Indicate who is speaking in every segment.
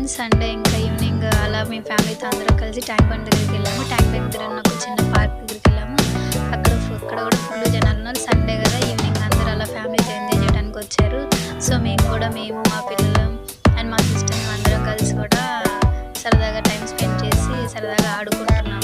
Speaker 1: Friends. Sunday ఇంకా evening అలా మేము ఫ్యామిలీతో అందరం కలిసి ట్యాంక్ బండ్ దగ్గరికి వెళ్ళాము. ట్యాంక్ బండ్ దగ్గర ఉన్న ఒక చిన్న పార్క్ దగ్గరికి వెళ్ళాము. అక్కడ కూడా ఫుల్ జనాలు ఉన్నారు. సండే కదా, ఈవినింగ్ అందరూ అలా ఫ్యామిలీతో ఎంజాయ్ చేయడానికి వచ్చారు. సో మేము మా పిల్లలు అండ్ మా సిస్టర్ అందరం కలిసి కూడా సరదాగా టైం స్పెండ్ చేసి సరదాగా ఆడుకుంటున్నాము.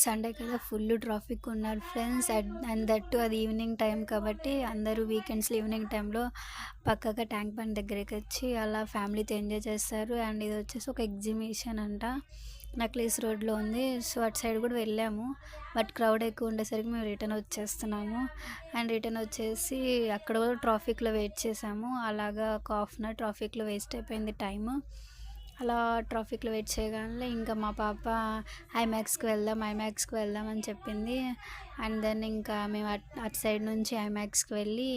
Speaker 1: సండే కదా, ఫుల్ ట్రాఫిక్ ఉన్నారు ఫ్రెండ్స్. అండ్ దట్టు అది ఈవినింగ్ టైం కాబట్టి అందరూ వీకెండ్స్లో ఈవినింగ్ టైంలో పక్కగా ట్యాంక్ బండ్ దగ్గరికి వచ్చి అలా ఫ్యామిలీతో ఎంజాయ్ చేస్తారు. అండ్ ఇది వచ్చేసి ఒక ఎగ్జిబిషన్ అంట, నక్లెస్ రోడ్లో ఉంది. సో అటు సైడ్ కూడా వెళ్ళాము, బట్ క్రౌడ్ ఎక్కువ ఉండేసరికి మేము రిటర్న్ వచ్చేస్తున్నాము. అండ్ రిటర్న్ వచ్చేసి అక్కడ కూడా ట్రాఫిక్లో వెయిట్ చేసాము. అలాగా ఒక హాఫ్ అన్ అవర్ ట్రాఫిక్లో వేస్ట్ అయిపోయింది టైము. అలా ట్రాఫిక్లో వెయిట్ చేయగానే ఇంకా మా పాప ఐమాక్స్కి వెళ్దాం అని చెప్పింది. అండ్ దెన్ ఇంకా మేము అటు సైడ్ నుంచి ఐమాక్స్కి వెళ్ళి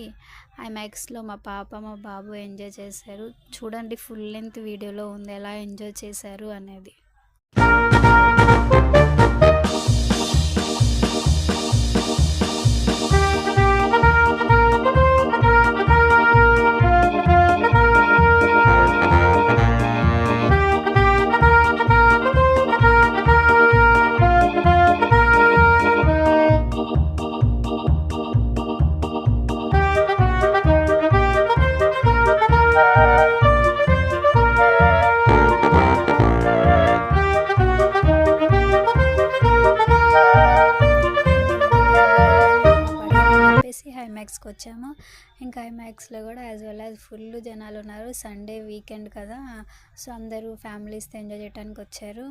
Speaker 1: ఐమాక్స్లో మా పాప మా బాబు ఎంజాయ్ చేశారు. చూడండి, ఫుల్ లెంత్ వీడియోలో ఉంది ఎలా ఎంజాయ్ చేశారు అనేది. ఐమాక్స్కి వచ్చాము. ఇంకా ఐమాక్స్లో కూడా యాజ్ వెల్ యాజ్ ఫుల్ జనాలు ఉన్నారు. సండే వీకెండ్ కదా, సో అందరూ ఫ్యామిలీస్తో ఎంజాయ్ చేయడానికి వచ్చారు.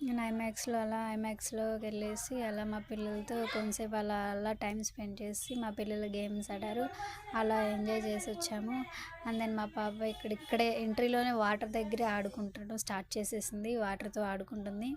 Speaker 1: నేను ఐమాక్స్లోకి వెళ్ళేసి అలా మా పిల్లలతో కొంతసేపు అలా టైం స్పెండ్ చేసి మా పిల్లలు గేమ్స్ ఆడారు. అలా ఎంజాయ్ చేసి వచ్చాము. అండ్ దెన్ మా పాప ఇక్కడే ఎంట్రీలోనే వాటర్ దగ్గరే స్టార్ట్ చేసేసింది, వాటర్తో ఆడుకుంటుంది.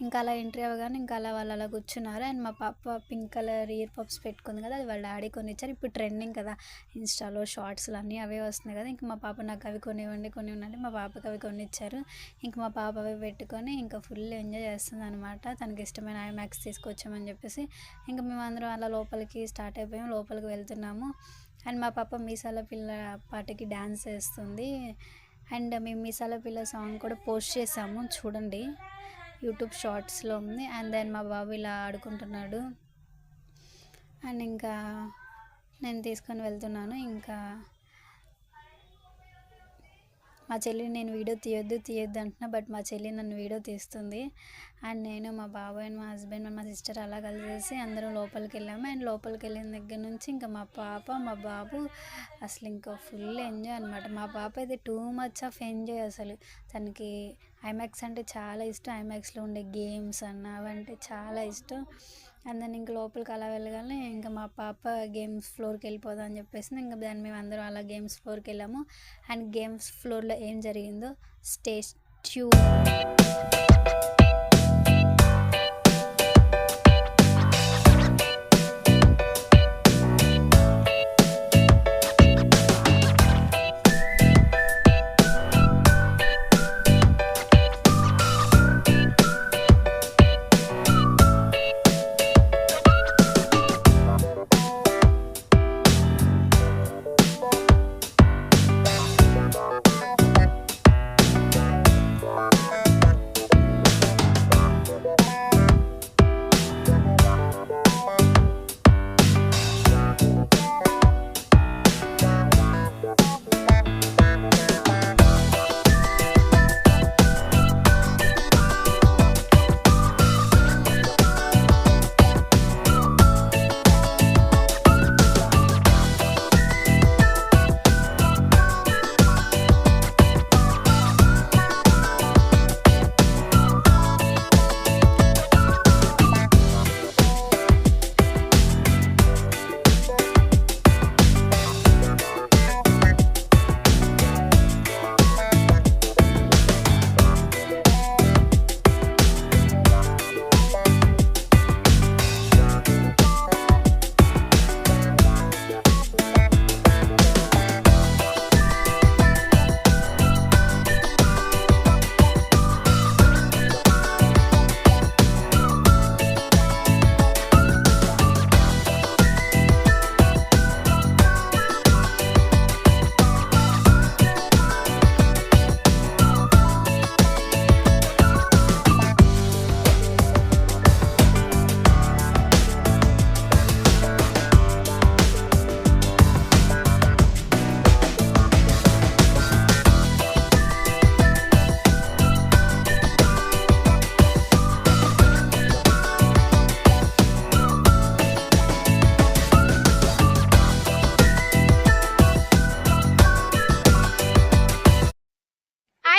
Speaker 1: ఇంకా అలా ఎంట్రీ అవ్వగానే ఇంకా వాళ్ళు అలా కూర్చున్నారు. అండ్ మా పాప పింక్ కలర్ ఇయర్ పప్స్ పెట్టుకుంది కదా, అది వాళ్ళ డాడీ కొని ఇచ్చారు. ఇప్పుడు ట్రెండింగ్ కదా ఇన్స్టాలో షార్ట్స్లు అన్నీ అవే వస్తున్నాయి కదా. ఇంకా మా పాప నాకు అవి కొనివ్వండి మా పాపకి అవి కొని ఇచ్చారు. ఇంకా మా పాప అవి పెట్టుకొని ఇంకా ఫుల్ ఎంజాయ్ చేస్తుంది అనమాట. తనకి ఇష్టమైన ఐమాక్స్ తీసుకొచ్చామని చెప్పేసి ఇంకా మేము అందరం అలా లోపలికి స్టార్ట్ అయిపోయాము, లోపలికి వెళ్తున్నాము. అండ్ మా పాప మీసాల పిల్ల పాటకి డ్యాన్స్ చేస్తుంది. అండ్ మేము మీసాల పిల్ల సాంగ్ కూడా పోస్ట్ చేసాము, చూడండి, యూట్యూబ్ షార్ట్స్లో ఉంది. అండ్ దెన్ మా బాబు ఇలా ఆడుకుంటున్నాడు. అండ్ ఇంకా నేను తీసుకొని వెళ్తున్నాను. ఇంకా మా చెల్లి నేను వీడియో తీయొద్దు అంటున్నా, బట్ మా చెల్లి నన్ను వీడియో తీస్తుంది. అండ్ నేను మా బాబాయ్ అండ్ మా హస్బెండ్ అండ్ మా సిస్టర్ అలా కలిసేసి అందరం లోపలికి వెళ్ళాము. అండ్ లోపలికి వెళ్ళిన దగ్గర నుంచి ఇంకా మా పాప మా బాబు అసలు ఇంకా ఫుల్ ఎంజాయ్ అనమాట. మా పాప అయితే టూ మచ్ ఆఫ్ ఎంజాయ్. అసలు తనకి ఐమాక్స్ అంటే చాలా ఇష్టం, ఐమాక్స్లో ఉండే గేమ్స్ అవంటే చాలా ఇష్టం. అండ్ దెన్ ఇంకా లోపలికి అలా వెళ్ళగానే ఇంకా మా పాప గేమ్స్ ఫ్లోర్కి వెళ్ళిపోదాం అని చెప్పేసి ఇంకా దాన్ని మేము అందరం అలా గేమ్స్ ఫ్లోర్కి వెళ్ళాము. అండ్ గేమ్స్ ఫ్లోర్లో ఏం జరిగిందో స్టే ట్యూన్.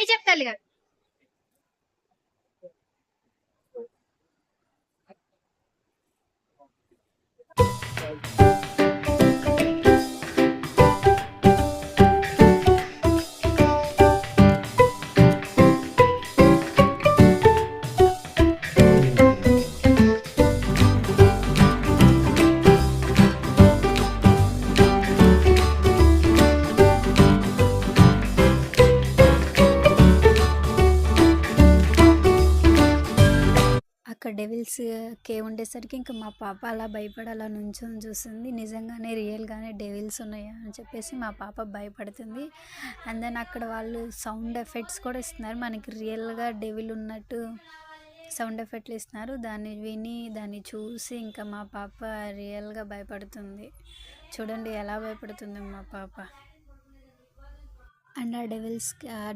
Speaker 1: హాయ్ చెప్తాలి కదా. అక్కడ డెవిల్స్ కేవ్ ఉండేసరికి ఇంకా మా పాప అలా భయపడి అలా నుంచొని చూస్తుంది. నిజంగానే రియల్గానే డెవిల్స్ ఉన్నాయా అని చెప్పేసి మా పాప భయపడుతుంది. అండ్ దెన్ అక్కడ వాళ్ళు సౌండ్ ఎఫెక్ట్స్ కూడా ఇస్తున్నారు, మనకి రియల్గా డెవిల్ ఉన్నట్టు సౌండ్ ఎఫెక్ట్లు ఇస్తున్నారు. దాన్ని విని దాన్ని చూసి ఇంకా మా పాప రియల్గా భయపడుతుంది. చూడండి ఎలా భయపడుతుంది మా పాప. అండ్ ఆ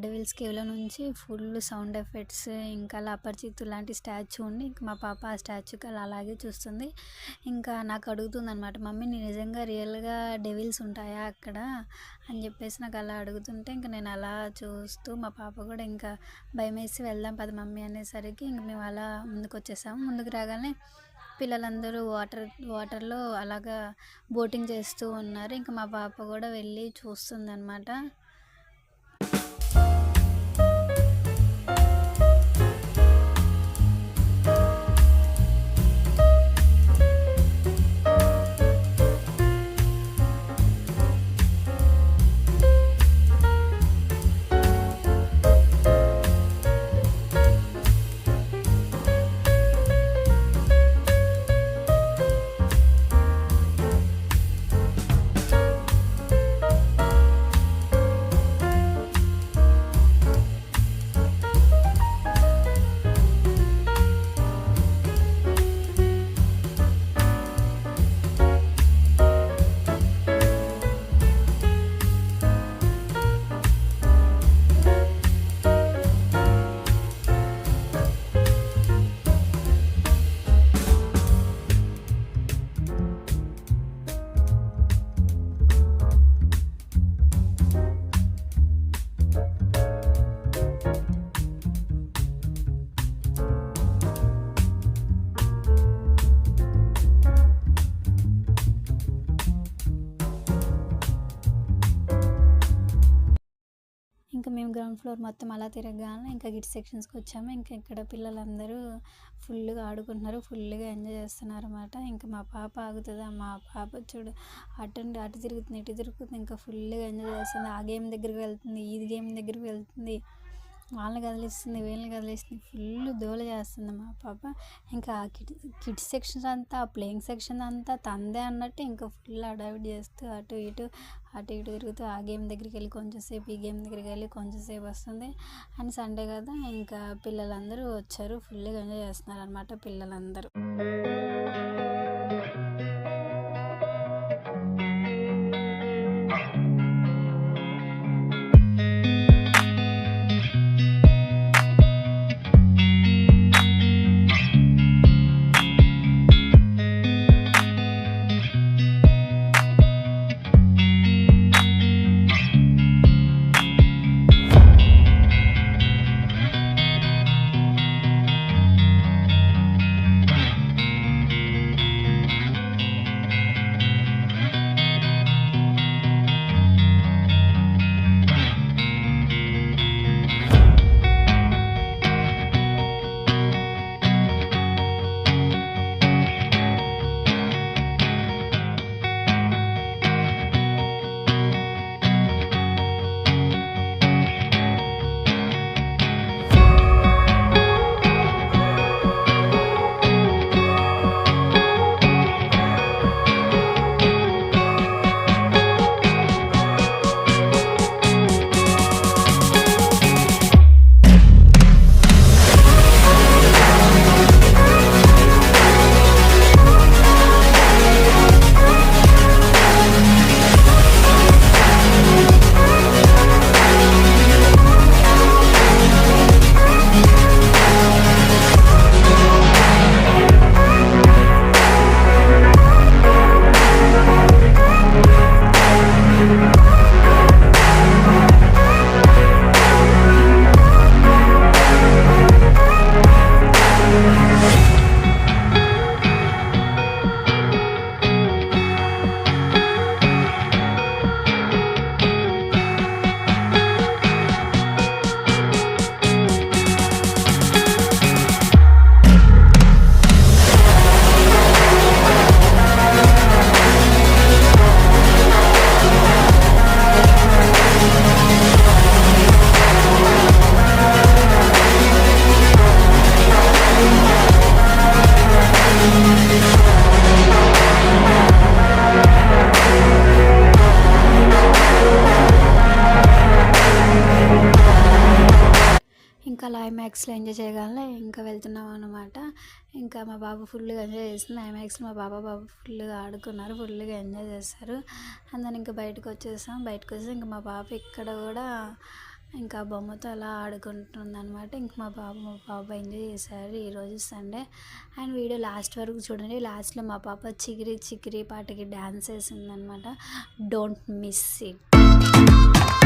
Speaker 1: డెవిల్స్ కేవ్లో నుంచి ఫుల్ సౌండ్ ఎఫెక్ట్స్, ఇంకా అలా అపరిచితు లాంటి స్టాచ్యూ ఉండి ఇంకా మా పాప ఆ స్టాచ్యూకి అలా అలాగే చూస్తుంది. ఇంకా నాకు అడుగుతుంది అనమాట, మమ్మీ నీ నిజంగా రియల్గా డెవిల్స్ ఉంటాయా అక్కడ అని చెప్పేసి నాకు అలా అడుగుతుంటే ఇంకా నేను అలా చూస్తూ మా పాప కూడా ఇంకా భయం వేసి వెళ్దాం పద మమ్మీ అనేసరికి ఇంక మేము అలా ముందుకు వచ్చేసాము. ముందుకు రాగానే పిల్లలందరూ వాటర్లో అలాగా బోటింగ్ చేస్తూ ఉన్నారు. ఇంకా మా పాప కూడా వెళ్ళి చూస్తుంది అనమాట. ఇంకా మేము గ్రౌండ్ ఫ్లోర్ మొత్తం అలా తిరగగానే ఇంకా కిడ్స్ సెక్షన్స్కి వచ్చాము. ఇంకా ఇక్కడ పిల్లలందరూ ఫుల్గా ఆడుకుంటున్నారు, ఫుల్గా ఎంజాయ్ చేస్తున్నారు అన్నమాట. ఇంకా మా పాప ఆగుతుందా, మా పాప చూడు అటు తిరుగుతుంది ఇటు తిరుగుతుంది, ఇంకా ఫుల్గా ఎంజాయ్ చేస్తుంది. ఆ గేమ్ దగ్గరికి వెళ్తుంది, ఈ గేమ్ దగ్గరికి వెళ్తుంది, వాళ్ళని కదిలిస్తుంది వీళ్ళని కదిలిస్తుంది, ఫుల్ దోల చేస్తుంది మా పాప. ఇంకా కిడ్స్ సెక్షన్ అంతా ప్లేయింగ్ సెక్షన్ అంతా తందే అన్నట్టు ఇంకా ఫుల్ అడావిడ్ చేస్తూ అటు ఇటు తిరుగుతూ ఆ గేమ్ దగ్గరికి వెళ్ళి కొంచెంసేపు, ఈ గేమ్ దగ్గరికి వెళ్ళి కొంచెంసేపు వస్తుంది. అండ్ సండే కదా ఇంకా పిల్లలందరూ వచ్చారు, ఫుల్గా ఎంజాయ్ చేస్తున్నారు అనమాట పిల్లలందరూ. ఇంకా అలా ఐమాక్స్లో ఎంజాయ్ చేయగలనే ఇంకా వెళ్తున్నాం అనమాట. ఇంకా మా బాబు ఫుల్గా ఎంజాయ్ చేస్తుంది. ఐమాక్స్లో మా బాబు ఫుల్గా ఆడుకున్నారు, ఫుల్గా ఎంజాయ్ చేస్తారు. అందరం ఇంకా బయటకు వచ్చేసాం. బయటకు వచ్చేసి ఇంకా మా బాబు ఇక్కడ కూడా ఇంకా బొమ్మతో అలా ఆడుకుంటుంది అనమాట. ఇంక మా బాబు ఎంజాయ్ చేశారు ఈరోజు సండే. అండ్ వీడియో లాస్ట్ వరకు చూడండి. లాస్ట్లో మా పాప చికిరి చికిరి పాటకి డ్యాన్స్ వేసిందనమాట. Don't miss it.